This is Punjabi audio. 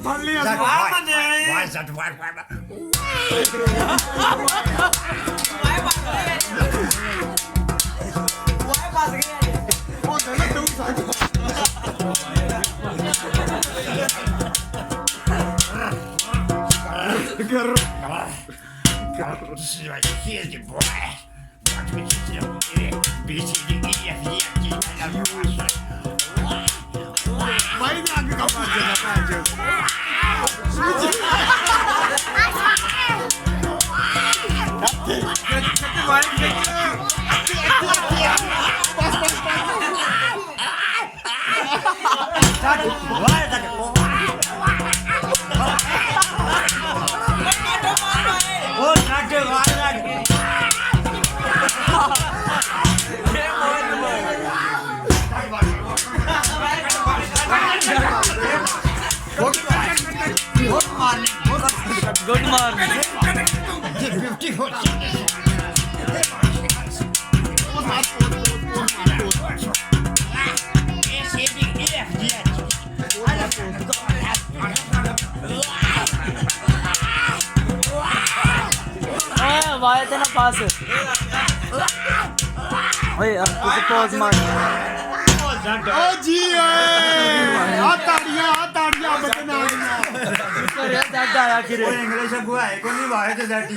ਫੜ ਲਿਆ ਸੀ। ਵਾਹ ਬੰਦੇ ਵਾਹ ਸੱਟ ਵਾਹ ਉਹ ਤੇ ਨਾ ਤੂੰ ਸਾਜ ਕਰ Here's the boy. Watch me B, C, D, E, F, G, H, I, L, M, N, ਬਾਈ ਦੇ ਅੱਗੇ ਕੰਮ ਆ ਜਾਣਾ ਭੈਣ ਚੋ ਕਿੱਥੇ ਵਾਲੀ ਗੁੱਡ ਮਾਰਨਿੰਗ ਵਾਏ ਤੇ ਨਾ ਪਾਸ ਓਏ ਤੂੰ ਪੌਜ਼ ਮਾਰ ਓ ਜੀ ਓਏ ਆ ਤਾੜੀਆਂ ਬਚਨ ਆ ਗਈਆਂ ਕਰਿਆ ਦੱਦ ਆਇਆ ਕਿਰੇ English ko ay, kung di ba, ito dati.